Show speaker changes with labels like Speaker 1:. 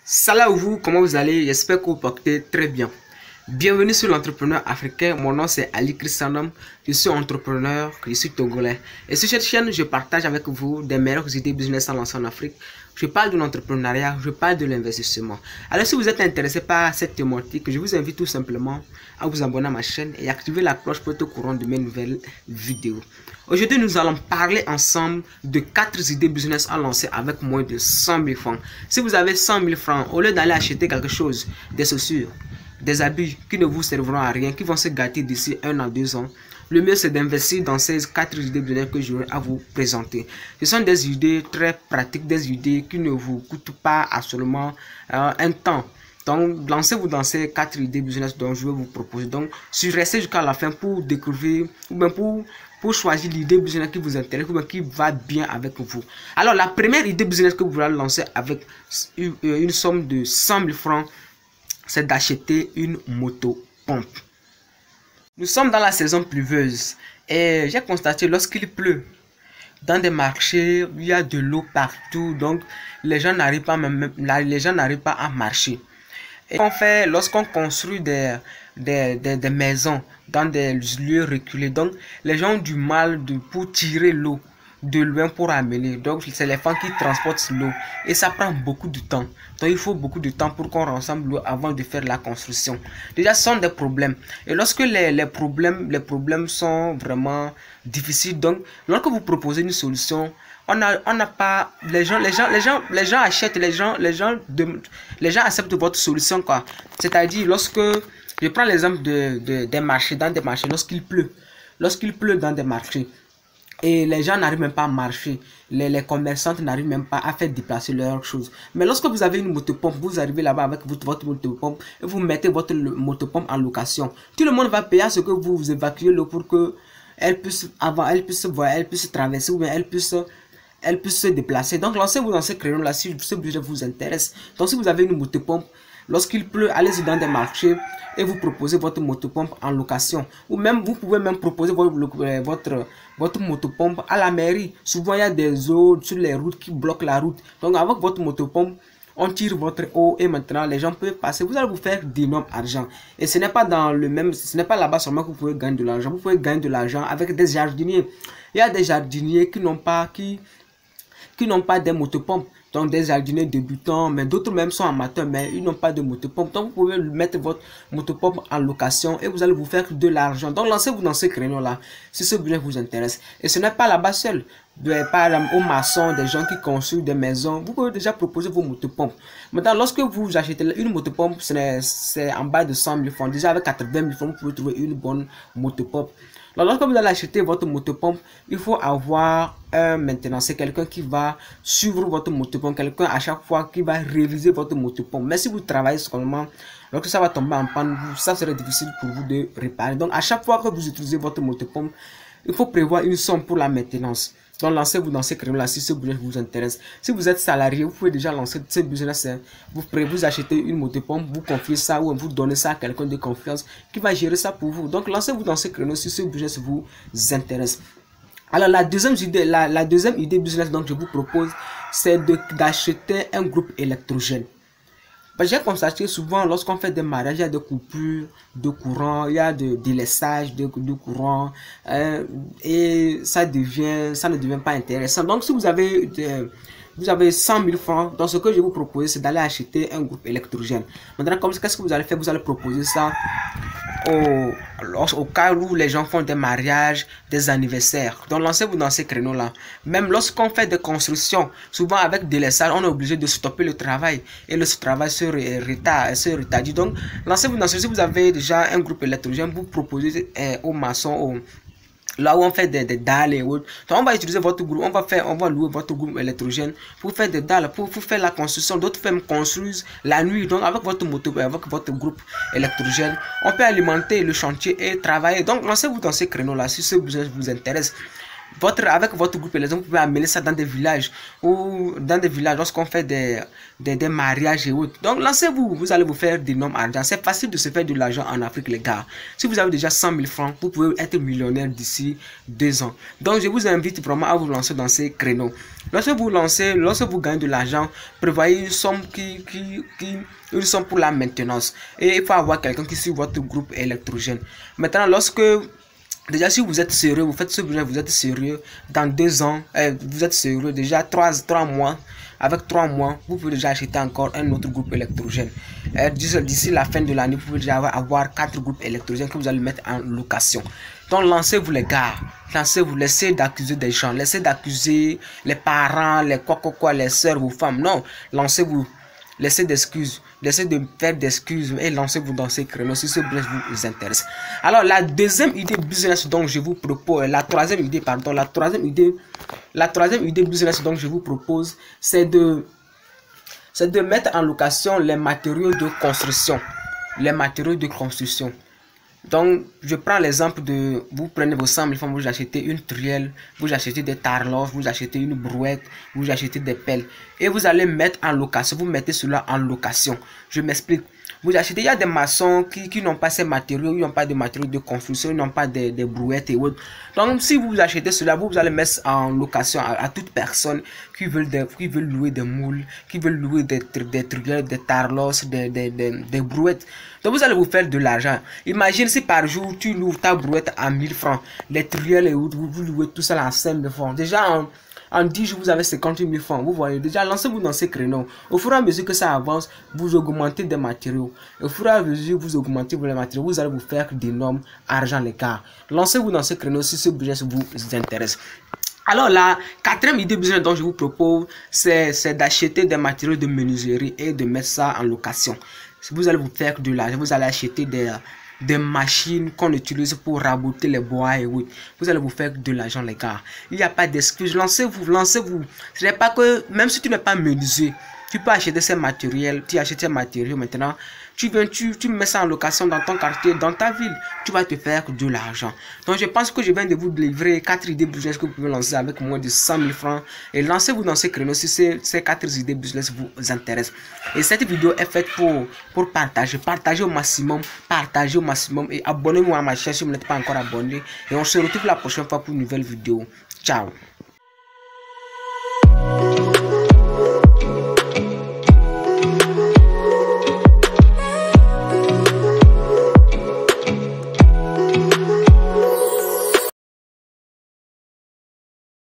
Speaker 1: Salut à vous, comment vous allez? J'espère que vous portez très bien. Bienvenue sur l'entrepreneur africain. Mon nom c'est Ali Christianum. Je suis entrepreneur, je suis togolais. Et sur cette chaîne, je partage avec vous des meilleures idées business à lancer en Afrique. Je parle de l'entrepreneuriat, je parle de l'investissement. Alors si vous êtes intéressé par cette thématique, je vous invite tout simplement à vous abonner à ma chaîne et activer la cloche pour être au courant de mes nouvelles vidéos. Aujourd'hui, nous allons parler ensemble de 4 idées business à lancer avec moins de 100 000 francs. Si vous avez 100 000 francs, au lieu d'aller acheter quelque chose, des chaussures, des habits qui ne vous serviront à rien, qui vont se gâter d'ici 1 à 2 ans, le mieux c'est d'investir dans ces 4 idées business que j'aurai à vous présenter. Ce sont des idées très pratiques, des idées qui ne vous coûtent pas absolument un temps. Donc, lancez-vous dans ces 4 idées business dont je vais vous proposer. Donc, restez jusqu'à la fin pour découvrir, ou bien pour choisir l'idée business qui vous intéresse, ou bien qui va bien avec vous. Alors, la première idée business que vous allez lancer avec une somme de 100 000 francs, c'est d'acheter une moto pompe. Nous sommes dans la saison pluvieuse et j'ai constaté lorsqu'il pleut, dans des marchés, il y a de l'eau partout, donc les gens n'arrivent pas à marcher. Et qu'on fait lorsqu'on construit des maisons dans des lieux reculés, donc les gens ont du mal pour tirer l'eau de loin pour amener. Donc c'est les femmes qui transportent l'eau et ça prend beaucoup de temps. Donc il faut beaucoup de temps pour qu'on rassemble l'eau avant de faire la construction. Déjà ce sont des problèmes. Et lorsque les problèmes sont vraiment difficiles, donc lorsque vous proposez une solution, on n'a pas les gens achètent, les gens acceptent votre solution quoi. C'est-à-dire lorsque je prends l'exemple des marchés, dans des marchés, lorsqu'il pleut dans des marchés et les gens n'arrivent même pas à marcher, les commerçantes n'arrivent même pas à faire déplacer leurs choses. Mais lorsque vous avez une motopompe, vous arrivez là-bas avec votre motopompe et vous mettez votre motopompe en location. Tout le monde va payer à ce que vous évacuez l'eau pour que elle puisse traverser ou bien elle puisse se déplacer. Donc lancez-vous dans ce créneau là si ce budget vous intéresse. Donc si vous avez une motopompe, lorsqu'il pleut, allez-y dans des marchés et vous proposez votre motopompe en location. Ou même, vous pouvez même proposer votre motopompe à la mairie. Souvent, il y a des eaux sur les routes qui bloquent la route. Donc, avec votre motopompe, on tire votre eau et maintenant, les gens peuvent passer. Vous allez vous faire d'énormes argent. Et ce n'est pas ce n'est pas là-bas seulement que vous pouvez gagner de l'argent. Vous pouvez gagner de l'argent avec des jardiniers. Il y a des jardiniers qui n'ont pas des motopompes. Donc des jardiniers débutants, mais d'autres même sont amateurs, mais ils n'ont pas de motopompe. Donc vous pouvez mettre votre motopompe en location et vous allez vous faire de l'argent. Donc lancez-vous dans ce créneau-là, si ce budget vous intéresse. Et ce n'est pas là-bas seul. Par exemple, aux maçons, des gens qui construisent des maisons, vous pouvez déjà proposer vos motopompes. Maintenant, lorsque vous achetez une motopompe, c'est en bas de 100 000 francs. Déjà avec 80 000 francs, vous pouvez trouver une bonne motopompe. Alors, lorsque vous allez acheter votre motopompe, il faut avoir un maintenancier, quelqu'un qui va suivre votre motopompe, quelqu'un à chaque fois qui va réviser votre motopompe. Mais si vous travaillez seulement, lorsque ça va tomber en panne, ça serait difficile pour vous de réparer. Donc, à chaque fois que vous utilisez votre motopompe, il faut prévoir une somme pour la maintenance. Donc, lancez-vous dans ce créneau-là si ce business vous intéresse. Si vous êtes salarié, vous pouvez déjà lancer ce business. Vous achetez une motopompe, vous confiez ça ou vous donnez ça à quelqu'un de confiance qui va gérer ça pour vous. Donc, lancez-vous dans ce créneau si ce business vous intéresse. Alors, la deuxième idée business donc je vous propose, c'est d'acheter un groupe électrogène. J'ai constaté souvent lorsqu'on fait des mariages, il y a des coupures de courant, il y a de délaissage de courant et ça ne devient pas intéressant. Donc si vous avez 100 000 francs, donc ce que je vous propose c'est d'aller acheter un groupe électrogène. Maintenant, qu'est-ce que vous allez faire? Vous allez proposer ça au cas où les gens font des mariages, des anniversaires. Donc lancez-vous dans ces créneaux-là. Même lorsqu'on fait des constructions, souvent avec délaissage, on est obligé de stopper le travail et le travail se retardit. Donc lancez-vous dans ce. Si vous avez déjà un groupe électrogène, vous proposez aux maçons, là où on fait des dalles et autres. Donc on va utiliser votre groupe, on va louer votre groupe électrogène pour faire des dalles, pour faire la construction. D'autres firmes construisent la nuit. Donc avec votre moto, avec votre groupe électrogène, on peut alimenter le chantier et travailler. Donc lancez-vous dans ces créneaux-là si ce business vous intéresse. avec votre groupe, vous pouvez amener ça dans des villages ou dans des villages lorsqu'on fait des mariages et autres. Donc lancez-vous, vous allez vous faire d'énormes argent. C'est facile de se faire de l'argent en Afrique, les gars. Si vous avez déjà 100 000 francs, vous pouvez être millionnaire d'ici 2 ans. Donc je vous invite vraiment à vous lancer dans ces créneaux. Lorsque vous gagnez de l'argent, prévoyez une somme une somme pour la maintenance. Et il faut avoir quelqu'un qui suit votre groupe électrogène. Maintenant, déjà, si vous êtes sérieux, vous faites ce projet, vous êtes sérieux, dans 2 ans, vous êtes sérieux, déjà 3 mois, avec 3 mois, vous pouvez déjà acheter encore un autre groupe électrogène. D'ici la fin de l'année, vous pouvez déjà avoir 4 groupes électrogènes que vous allez mettre en location. Donc, lancez-vous les gars, lancez-vous, laissez d'accuser des gens, laissez d'accuser les parents, les les soeurs, vos femmes. Non, lancez-vous. Laissez d'excuses, laissez de faire d'excuses et lancez-vous dans ces créneaux si ce business vous intéresse. Alors la deuxième idée business dont je vous propose, la troisième idée business dont je vous propose, c'est de mettre en location les matériaux de construction. Donc, je prends l'exemple de, vous prenez vos 100 000 francs, vous achetez une truelle, vous achetez des tarloches, vous achetez une brouette, vous achetez des pelles. Et vous allez mettre en location, vous mettez cela en location. Je m'explique. Vous achetez, il y a des maçons qui n'ont pas ces matériaux, ils n'ont pas de matériaux de construction, ils n'ont pas des brouettes et autres. Donc, si vous achetez cela, vous allez mettre en location à toute personne qui veut louer des moules, qui veut louer des truelles, des tarloches, des brouettes. Donc, vous allez vous faire de l'argent. Imagine si par jour, tu loues ta brouette à 1000 francs, les truelles et autres, vous louez tout ça à 5 000 francs. Déjà, en 10 jours, vous avez 50 000 francs. Vous voyez, déjà, lancez-vous dans ces créneaux. Au fur et à mesure que ça avance, vous augmentez des matériaux. Au fur et à mesure que vous augmentez les matériaux, vous allez vous faire d'énormes argent, les gars. Lancez-vous dans ces créneaux si ce business vous intéresse. Alors, la quatrième idée business dont je vous propose, c'est d'acheter des matériaux de menuiserie et de mettre ça en location. Si vous allez vous faire de l'argent, vous allez acheter des machines qu'on utilise pour raboter les bois et autres. Vous allez vous faire de l'argent, les gars. Il n'y a pas d'excuse. Lancez-vous. Ce n'est pas que, même si tu n'es pas menuisier, tu peux acheter ces matériels. Tu achètes ces matériaux maintenant. Tu mets ça en location dans ton quartier, dans ta ville. Tu vas te faire de l'argent. Donc, je pense que je viens de vous livrer 4 idées business que vous pouvez lancer avec moins de 100 000 francs. Et lancez-vous dans ces créneaux si ces 4 idées business vous intéressent. Et cette vidéo est faite pour partager. Partagez au maximum. Et abonnez-vous à ma chaîne si vous n'êtes pas encore abonné. Et on se retrouve la prochaine fois pour une nouvelle vidéo. Ciao.